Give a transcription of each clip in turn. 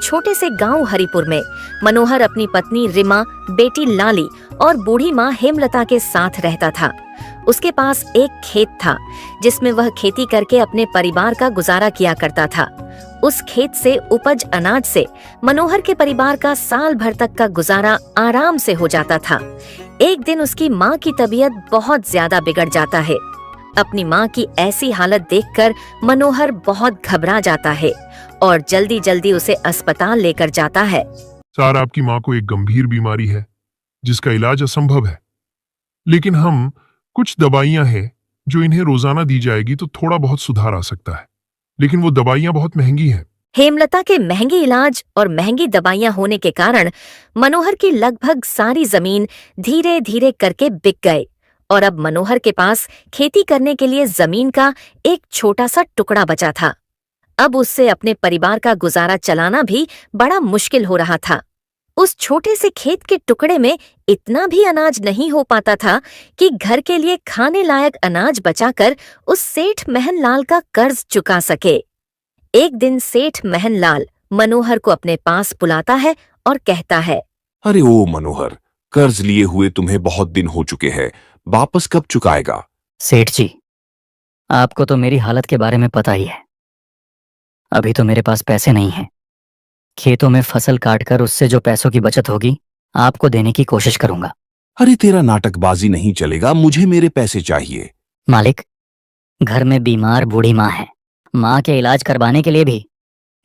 छोटे से गांव हरिपुर में मनोहर अपनी पत्नी रिमा, बेटी लाली और बूढ़ी माँ हेमलता के साथ रहता था। उसके पास एक खेत था जिसमें वह खेती करके अपने परिवार का गुजारा किया करता था। उस खेत से उपज अनाज से मनोहर के परिवार का साल भर तक का गुजारा आराम से हो जाता था। एक दिन उसकी माँ की तबीयत बहुत ज्यादा बिगड़ जाता है। अपनी माँ की ऐसी हालत देखकर मनोहर बहुत घबरा जाता है और जल्दी जल्दी उसे अस्पताल लेकर जाता है। सर, आपकी माँ को एक गंभीर बीमारी है जिसका इलाज असंभव है, लेकिन हम कुछ दवाइयाँ हैं जो इन्हें रोजाना दी जाएगी तो थोड़ा बहुत सुधार आ सकता है, लेकिन वो दवाइयाँ बहुत महंगी हैं। हेमलता के महंगे इलाज और महंगी दवाइयाँ होने के कारण मनोहर की लगभग सारी जमीन धीरे धीरे करके बिक गए और अब मनोहर के पास खेती करने के लिए जमीन का एक छोटा सा टुकड़ा बचा था। अब उससे अपने परिवार का गुजारा चलाना भी बड़ा मुश्किल हो रहा था। उस छोटे से खेत के टुकड़े में इतना भी अनाज नहीं हो पाता था कि घर के लिए खाने लायक अनाज बचाकर उस सेठ महनलाल का कर्ज चुका सके। एक दिन सेठ महनलाल मनोहर को अपने पास बुलाता है और कहता है, अरे ओ मनोहर, कर्ज लिए हुए तुम्हें बहुत दिन हो चुके हैं, वापस कब चुकाएगा? सेठ जी, आपको तो मेरी हालत के बारे में पता ही है। अभी तो मेरे पास पैसे नहीं हैं। खेतों में फसल काटकर उससे जो पैसों की बचत होगी आपको देने की कोशिश करूंगा। अरे तेरा नाटकबाजी नहीं चलेगा, मुझे मेरे पैसे चाहिए। मालिक, घर में बीमार बूढ़ी माँ है। माँ के इलाज करवाने के लिए भी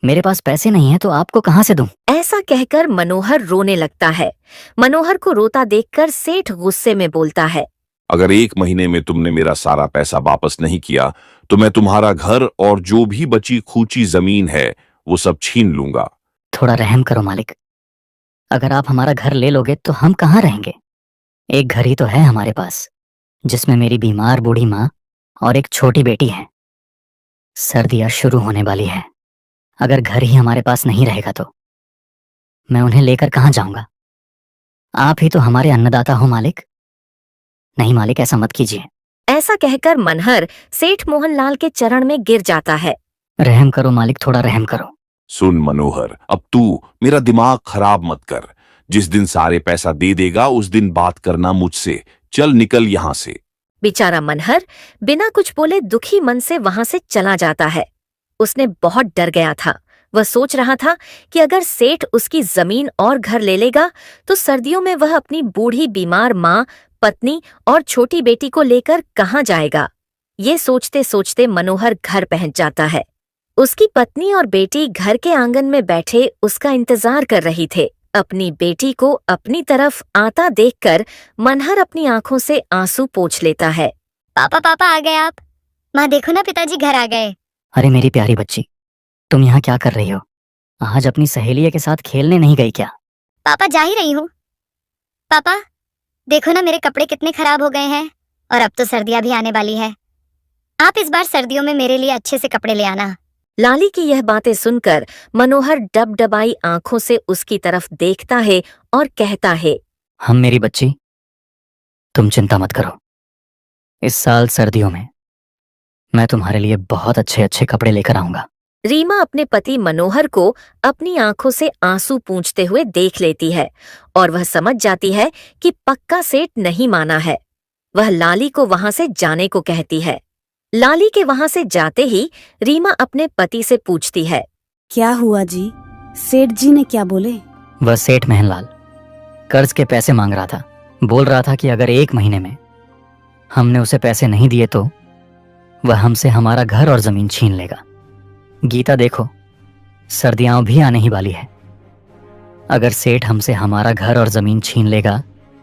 मेरे पास पैसे नहीं है, तो आपको कहाँ से दूं? ऐसा कहकर मनोहर रोने लगता है। मनोहर को रोता देखकर सेठ गुस्से में बोलता है, अगर 1 महीने में तुमने मेरा सारा पैसा वापस नहीं किया तो मैं तुम्हारा घर और जो भी बची खूची जमीन है वो सब छीन लूंगा। थोड़ा रहम करो मालिक। अगर आप हमारा घर ले लोगे तो हम कहाँ रहेंगे? एक घर ही तो है हमारे पास, जिसमें मेरी बीमार बूढ़ी माँ और एक छोटी बेटी है। सर्दियाँ शुरू होने वाली है। अगर घर ही हमारे पास नहीं रहेगा तो मैं उन्हें लेकर कहाँ जाऊंगा? आप ही तो हमारे अन्नदाता हो मालिक। नहीं मालिक, ऐसा मत कीजिए। ऐसा कहकर मनोहर सेठ मोहनलाल के चरण में गिर जाता है। रहम करो मालिक, थोड़ा रहम करो। सुन मनोहर, अब तू मेरा दिमाग खराब मत कर। जिस दिन सारे पैसा दे देगा उस दिन बात करना मुझसे। चल निकल यहाँ से। बेचारा मनोहर बिना कुछ बोले दुखी मन से वहां से चला जाता है। उसने बहुत डर गया था। वह सोच रहा था कि अगर सेठ उसकी जमीन और घर ले लेगा तो सर्दियों में वह अपनी बूढ़ी बीमार माँ, पत्नी और छोटी बेटी को लेकर कहाँ जाएगा। ये सोचते सोचते मनोहर घर पहुंच जाता है। उसकी पत्नी और बेटी घर के आंगन में बैठे उसका इंतजार कर रही थे। अपनी बेटी को अपनी तरफ आता देखकर मनोहर अपनी आंखों से आंसू पोंछ लेता है। पापा पापा आ गए आप। माँ देखो ना, पिताजी घर आ गए। अरे मेरी प्यारी बच्ची, तुम यहाँ क्या कर रही हो? आज अपनी सहेलिया के साथ खेलने नहीं गई क्या? पापा जा ही रही हूँ। पापा देखो ना, मेरे कपड़े कितने खराब हो गए हैं और अब तो सर्दियाँ भी आने वाली है। आप इस बार सर्दियों में मेरे लिए अच्छे से कपड़े ले आना। लाली की यह बातें सुनकर मनोहर डबडबाई आंखों से उसकी तरफ देखता है और कहता है, मेरी बच्ची, तुम चिंता मत करो। इस साल सर्दियों में मैं तुम्हारे लिए बहुत अच्छे अच्छे कपड़े लेकर आऊंगा। रीमा अपने पति मनोहर को अपनी आंखों से आंसू पूंछते हुए देख लेती है और वह समझ जाती है कि पक्का सेठ नहीं माना है। वह लाली को वहां से जाने को कहती है। लाली के वहां से जाते ही रीमा अपने पति से पूछती है, क्या हुआ जी? सेठ जी ने क्या बोले? वह सेठ महनलाल कर्ज के पैसे मांग रहा था। बोल रहा था कि अगर 1 महीने में हमने उसे पैसे नहीं दिए तो वह हमसे हमारा घर और जमीन छीन लेगा। गीता देखो, सर्दियां भी आने ही वाली है। अगर सेठ हमसे हमारा घर और जमीन छीन लेगा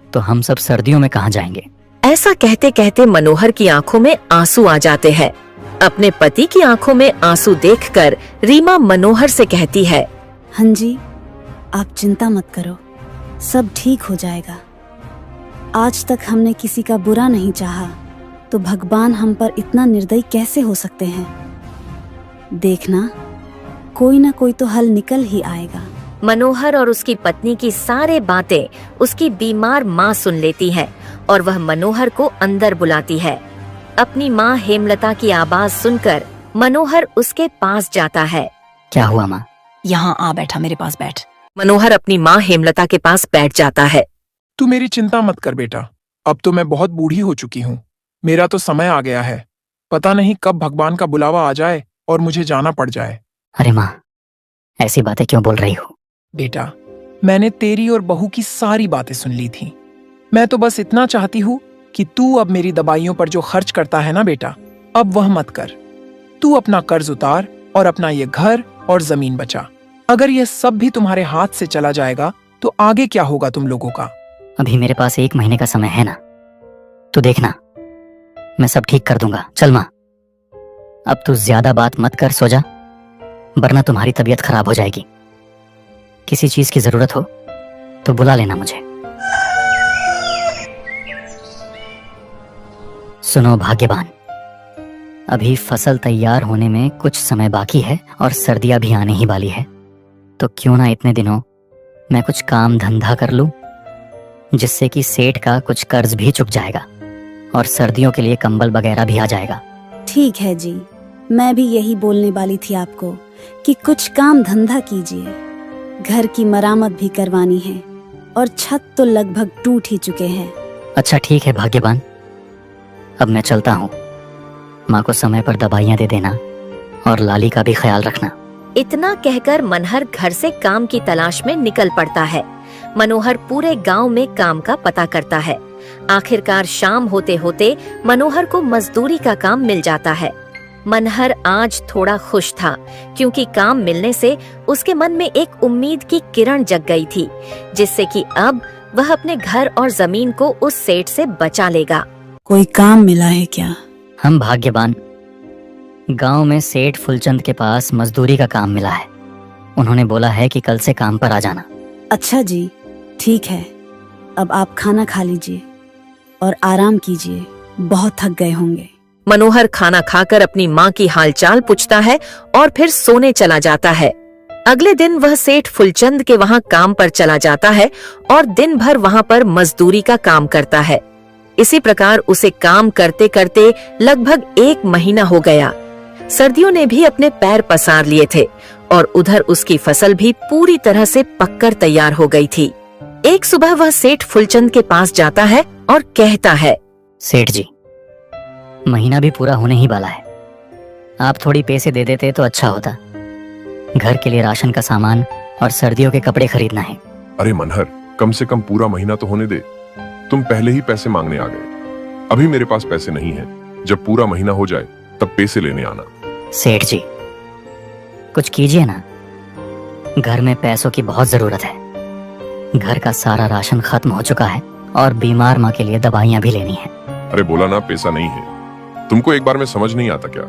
तो हम सब सर्दियों में कहाँ जाएंगे? ऐसा कहते कहते मनोहर की आंखों में आंसू आ जाते हैं। अपने पति की आंखों में आंसू देखकर रीमा मनोहर से कहती है, हाँ जी, आप चिंता मत करो, सब ठीक हो जाएगा। आज तक हमने किसी का बुरा नहीं चाहा, तो भगवान हम पर इतना निर्दयी कैसे हो सकते हैं? देखना, कोई ना कोई तो हल निकल ही आएगा। मनोहर और उसकी पत्नी की सारे बातें उसकी बीमार माँ सुन लेती है और वह मनोहर को अंदर बुलाती है। अपनी माँ हेमलता की आवाज सुनकर मनोहर उसके पास जाता है। क्या हुआ माँ? यहाँ आ बैठा, मेरे पास बैठ। मनोहर अपनी माँ हेमलता के पास बैठ जाता है। तू मेरी चिंता मत कर बेटा, अब तो मैं बहुत बूढ़ी हो चुकी हूँ। मेरा तो समय आ गया है। पता नहीं कब भगवान का बुलावा आ जाए और मुझे जाना पड़ जाए। अरे माँ, ऐसी बातें क्यों बोल रही हो? बेटा, मैंने तेरी और बहू की सारी बातें सुन ली थी। मैं तो बस इतना चाहती हूँ कि तू अब मेरी दवाइयों पर जो खर्च करता है ना बेटा, अब वह मत कर। तू अपना कर्ज उतार और अपना ये घर और जमीन बचा। अगर यह सब भी तुम्हारे हाथ से चला जाएगा तो आगे क्या होगा तुम लोगों का? अभी मेरे पास 1 महीने का समय है ना, तू देखना, मैं सब ठीक कर दूंगा। चल माँ, अब तू ज्यादा बात मत कर, सो जा, वरना तुम्हारी तबीयत खराब हो जाएगी। किसी चीज की जरूरत हो तो बुला लेना मुझे। सुनो भाग्यवान, अभी फसल तैयार होने में कुछ समय बाकी है और सर्दियां भी आने ही वाली है, तो क्यों ना इतने दिनों मैं कुछ काम धंधा कर लूं, जिससे कि सेठ का कुछ कर्ज भी चुक जाएगा और सर्दियों के लिए कंबल वगैरह भी आ जाएगा। ठीक है जी, मैं भी यही बोलने वाली थी आपको कि कुछ काम धंधा कीजिए। घर की मरामत भी करवानी है और छत तो लगभग टूट ही चुके हैं। अच्छा ठीक है भाग्यवान, अब मैं चलता हूँ। माँ को समय पर दवाइयाँ दे देना और लाली का भी ख्याल रखना। इतना कहकर मनहर घर से काम की तलाश में निकल पड़ता है। मनोहर पूरे गांव में काम का पता करता है। आखिरकार शाम होते होते मनोहर को मजदूरी का काम मिल जाता है। मनहर आज थोड़ा खुश था, क्योंकि काम मिलने से उसके मन में एक उम्मीद की किरण जग गई थी, जिससे कि अब वह अपने घर और जमीन को उस सेठ से बचा लेगा। कोई काम मिला है क्या? हम भाग्यवान, गांव में सेठ फुलचंद के पास मजदूरी का काम मिला है। उन्होंने बोला है कि कल से काम पर आ जाना। अच्छा जी, ठीक है। अब आप खाना खा लीजिए और आराम कीजिए, बहुत थक गए होंगे। मनोहर खाना खाकर अपनी माँ की हालचाल पूछता है और फिर सोने चला जाता है। अगले दिन वह सेठ फुलचंद के वहाँ काम पर चला जाता है और दिन भर वहाँ पर मजदूरी का काम करता है। इसी प्रकार उसे काम करते करते लगभग 1 महीना हो गया। सर्दियों ने भी अपने पैर पसार लिए थे और उधर उसकी फसल भी पूरी तरह से पककर तैयार हो गई थी। एक सुबह वह सेठ फुलचंद के पास जाता है और कहता है, सेठ जी, महीना भी पूरा होने ही वाला है, आप थोड़ी पैसे दे देते तो अच्छा होता। घर के लिए राशन का सामान और सर्दियों के कपड़े खरीदना है। अरे मनहर, कम से कम पूरा महीना तो होने दे। तुम पहले ही पैसे मांगने आ गए। अभी मेरे पास पैसे नहीं हैं। जब पूरा महीना हो जाए तब पैसे लेने आना। सेठ जी, कुछ कीजिए ना, घर में पैसों की बहुत जरूरत है। घर का सारा राशन खत्म हो चुका है और बीमार माँ के लिए दवाइयाँ भी लेनी है। अरे बोला ना, पैसा नहीं है। तुमको एक बार में समझ नहीं आता क्या?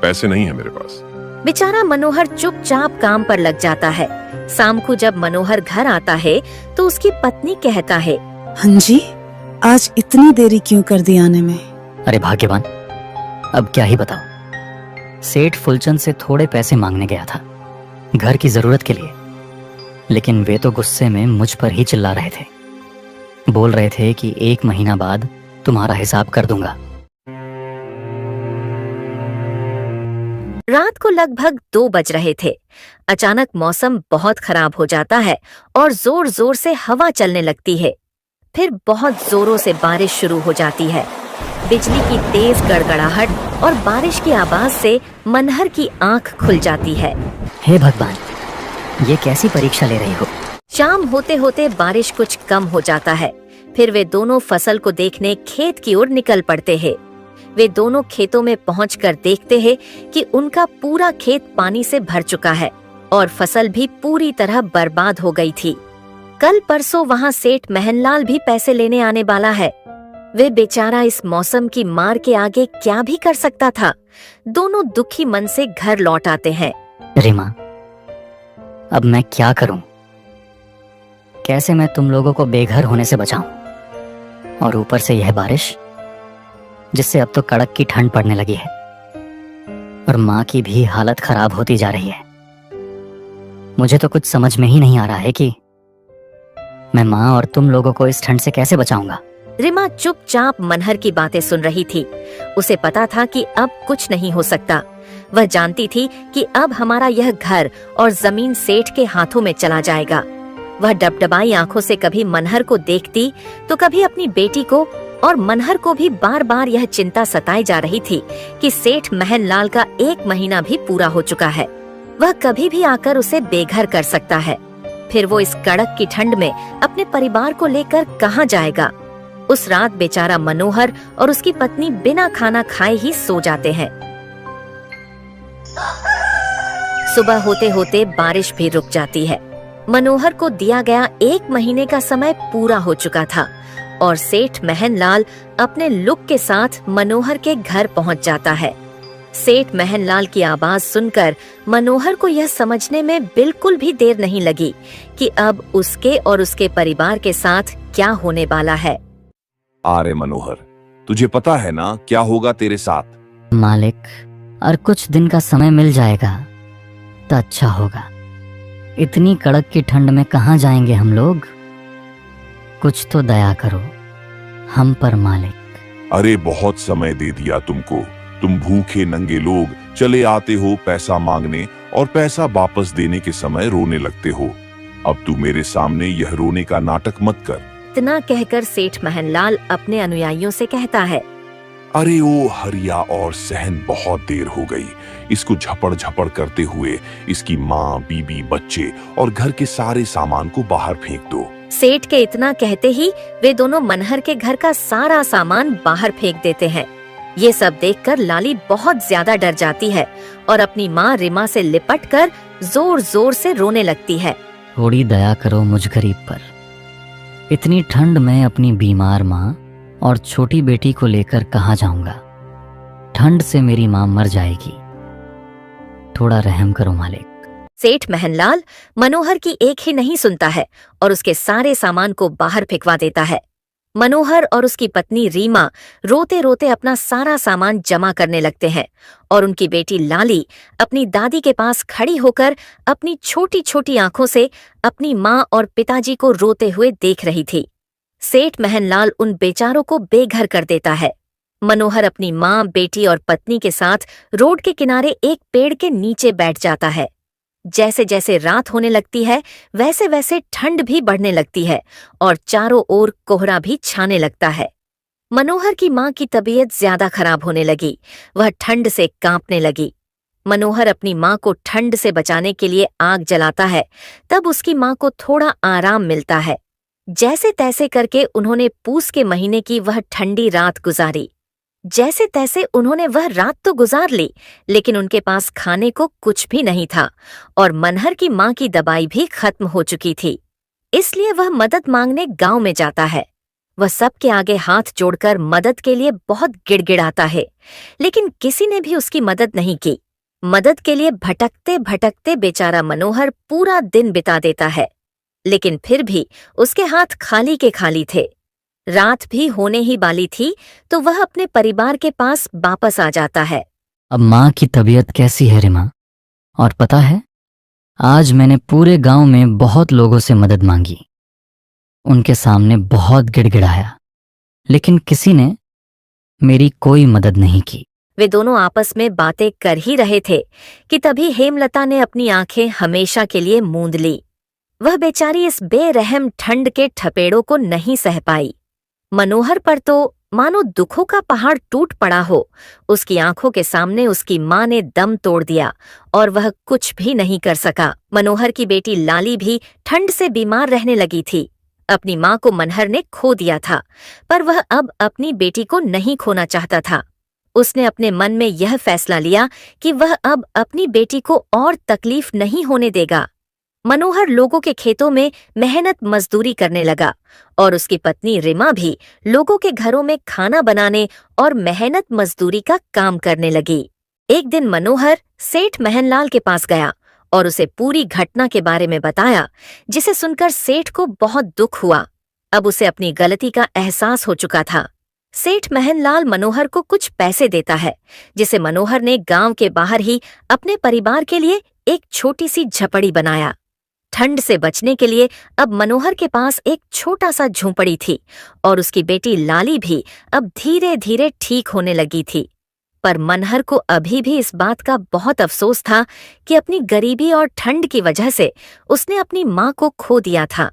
पैसे नहीं है मेरे पास। बेचारा मनोहर चुपचाप काम पर लग जाता है। शाम को जब मनोहर घर आता है तो उसकी पत्नी कहता है, हाँ जी, आज इतनी देरी क्यों कर दी आने में? अरे भाग्यवान, अब क्या ही बताओ। सेठ फुलचंद से थोड़े पैसे मांगने गया था घर की जरूरत के लिए, लेकिन वे तो गुस्से में मुझ पर ही चिल्ला रहे थे। बोल रहे थे कि 1 महीना बाद तुम्हारा हिसाब कर दूंगा। रात को लगभग 2 बज रहे थे। अचानक मौसम बहुत खराब हो जाता है और जोर जोर से हवा चलने लगती है। फिर बहुत जोरों से बारिश शुरू हो जाती है। बिजली की तेज गड़गड़ाहट और बारिश की आवाज से मनहर की आंख खुल जाती है। हे भगवान, ये कैसी परीक्षा ले रही हो? शाम होते होते बारिश कुछ कम हो जाता है। फिर वे दोनों फसल को देखने खेत की ओर निकल पड़ते हैं। वे दोनों खेतों में पहुंचकर देखते हैं कि उनका पूरा खेत पानी से भर चुका है और फसल भी पूरी तरह बर्बाद हो गई थी। कल परसों वहां सेठ महनलाल भी पैसे लेने आने वाला है। वे बेचारा इस मौसम की मार के आगे क्या भी कर सकता था। दोनों दुखी मन से घर लौट आते हैं। रीमा, अब मैं क्या करूं? कैसे मैं तुम लोगों को बेघर होने से बचाऊं? और ऊपर से यह बारिश, जिससे अब तो कड़क की ठंड पड़ने लगी है और माँ की भी हालत खराब होती जा रही है। मुझे तो कुछ समझ में ही नहीं आ रहा है कि मैं माँ और तुम लोगों को इस ठंड से कैसे बचाऊंगा। रिमा चुपचाप मनहर की बातें सुन रही थी। उसे पता था कि अब कुछ नहीं हो सकता। वह जानती थी कि अब हमारा यह घर और जमीन सेठ के हाथों में चला जाएगा। वह डबडबाई आंखों से कभी मनहर को देखती तो कभी अपनी बेटी को, और मनहर को भी बार बार यह चिंता सताई जा रही थी कि सेठ महनलाल का 1 महीना भी पूरा हो चुका है। वह कभी भी आकर उसे बेघर कर सकता है। फिर वो इस कड़क की ठंड में अपने परिवार को लेकर कहाँ जाएगा। उस रात बेचारा मनोहर और उसकी पत्नी बिना खाना खाए ही सो जाते हैं। सुबह होते होते बारिश भी रुक जाती है। मनोहर को दिया गया 1 महीने का समय पूरा हो चुका था और सेठ महनलाल अपने लुक के साथ मनोहर के घर पहुंच जाता है। सेठ महनलाल की आवाज सुनकर मनोहर को यह समझने में बिल्कुल भी देर नहीं लगी कि अब उसके और उसके परिवार के साथ क्या होने वाला है। अरे मनोहर, तुझे पता है ना क्या होगा तेरे साथ? मालिक, और कुछ दिन का समय मिल जाएगा तो अच्छा होगा। इतनी कड़क की ठंड में कहाँ जाएंगे हम लोग? कुछ तो दया करो हम पर मालिक। अरे बहुत समय दे दिया तुमको। तुम भूखे नंगे लोग चले आते हो पैसा मांगने और पैसा वापस देने के समय रोने लगते हो। अब तू मेरे सामने यह रोने का नाटक मत कर। इतना कहकर सेठ महनलाल अपने अनुयायियों से कहता है, अरे ओ हरिया और सहन, बहुत देर हो गई। इसको झपड़ झपड़ करते हुए इसकी माँ, बीबी, बच्चे और घर के सारे सामान को बाहर फेंक दो। सेठ के इतना कहते ही वे दोनों मनहर के घर का सारा सामान बाहर फेंक देते हैं। ये सब देखकर लाली बहुत ज्यादा डर जाती है और अपनी माँ रिमा से लिपटकर जोर जोर से रोने लगती है। थोड़ी दया करो मुझ गरीब पर। इतनी ठंड में अपनी बीमार माँ और छोटी बेटी को लेकर कहाँ जाऊंगा? ठंड से मेरी माँ मर जाएगी। थोड़ा रहम करो मालिक। सेठ महनलाल मनोहर की एक ही नहीं सुनता है और उसके सारे सामान को बाहर फेंकवा देता है। मनोहर और उसकी पत्नी रीमा रोते रोते अपना सारा सामान जमा करने लगते हैं और उनकी बेटी लाली अपनी दादी के पास खड़ी होकर अपनी छोटी छोटी आंखों से अपनी माँ और पिताजी को रोते हुए देख रही थी। सेठ महनलाल उन बेचारों को बेघर कर देता है। मनोहर अपनी माँ, बेटी और पत्नी के साथ रोड के किनारे एक पेड़ के नीचे बैठ जाता है। जैसे जैसे रात होने लगती है वैसे वैसे ठंड भी बढ़ने लगती है और चारों ओर कोहरा भी छाने लगता है। मनोहर की माँ की तबीयत ज्यादा खराब होने लगी। वह ठंड से कांपने लगी। मनोहर अपनी माँ को ठंड से बचाने के लिए आग जलाता है। तब उसकी माँ को थोड़ा आराम मिलता है। जैसे तैसे करके उन्होंने पूस के महीने की वह ठंडी रात गुजारी। जैसे तैसे उन्होंने वह रात तो गुजार ली, लेकिन उनके पास खाने को कुछ भी नहीं था और मनहर की माँ की दवाई भी खत्म हो चुकी थी। इसलिए वह मदद मांगने गांव में जाता है। वह सबके आगे हाथ जोड़कर मदद के लिए बहुत गिड़गिड़ाता है, लेकिन किसी ने भी उसकी मदद नहीं की। मदद के लिए भटकते भटकते बेचारा मनोहर पूरा दिन बिता देता है, लेकिन फिर भी उसके हाथ खाली के खाली थे। रात भी होने ही वाली थी तो वह अपने परिवार के पास वापस आ जाता है। अब माँ की तबीयत कैसी है रिमा? और पता है, आज मैंने पूरे गांव में बहुत लोगों से मदद मांगी। उनके सामने बहुत गिड़गिड़ाया, लेकिन किसी ने मेरी कोई मदद नहीं की। वे दोनों आपस में बातें कर ही रहे थे कि तभी हेमलता ने अपनी आंखें हमेशा के लिए मूंद ली। वह बेचारी इस बेरहम ठंड के ठपेड़ों को नहीं सह पाई। मनोहर पर तो मानो दुखों का पहाड़ टूट पड़ा हो। उसकी आंखों के सामने उसकी माँ ने दम तोड़ दिया और वह कुछ भी नहीं कर सका। मनोहर की बेटी लाली भी ठंड से बीमार रहने लगी थी। अपनी माँ को मनहर ने खो दिया था, पर वह अब अपनी बेटी को नहीं खोना चाहता था। उसने अपने मन में यह फैसला लिया कि वह अब अपनी बेटी को और तकलीफ नहीं होने देगा। मनोहर लोगों के खेतों में मेहनत मजदूरी करने लगा और उसकी पत्नी रिमा भी लोगों के घरों में खाना बनाने और मेहनत मजदूरी का काम करने लगी। एक दिन मनोहर सेठ महनलाल के पास गया और उसे पूरी घटना के बारे में बताया, जिसे सुनकर सेठ को बहुत दुख हुआ। अब उसे अपनी गलती का एहसास हो चुका था। सेठ महनलाल मनोहर को कुछ पैसे देता है, जिसे मनोहर ने गांव के बाहर ही अपने परिवार के लिए एक छोटी सी झपड़ी बनाया। ठंड से बचने के लिए अब मनोहर के पास एक छोटा सा झोंपड़ी थी और उसकी बेटी लाली भी अब धीरे धीरे ठीक होने लगी थी। पर मनहर को अभी भी इस बात का बहुत अफसोस था कि अपनी गरीबी और ठंड की वजह से उसने अपनी माँ को खो दिया था।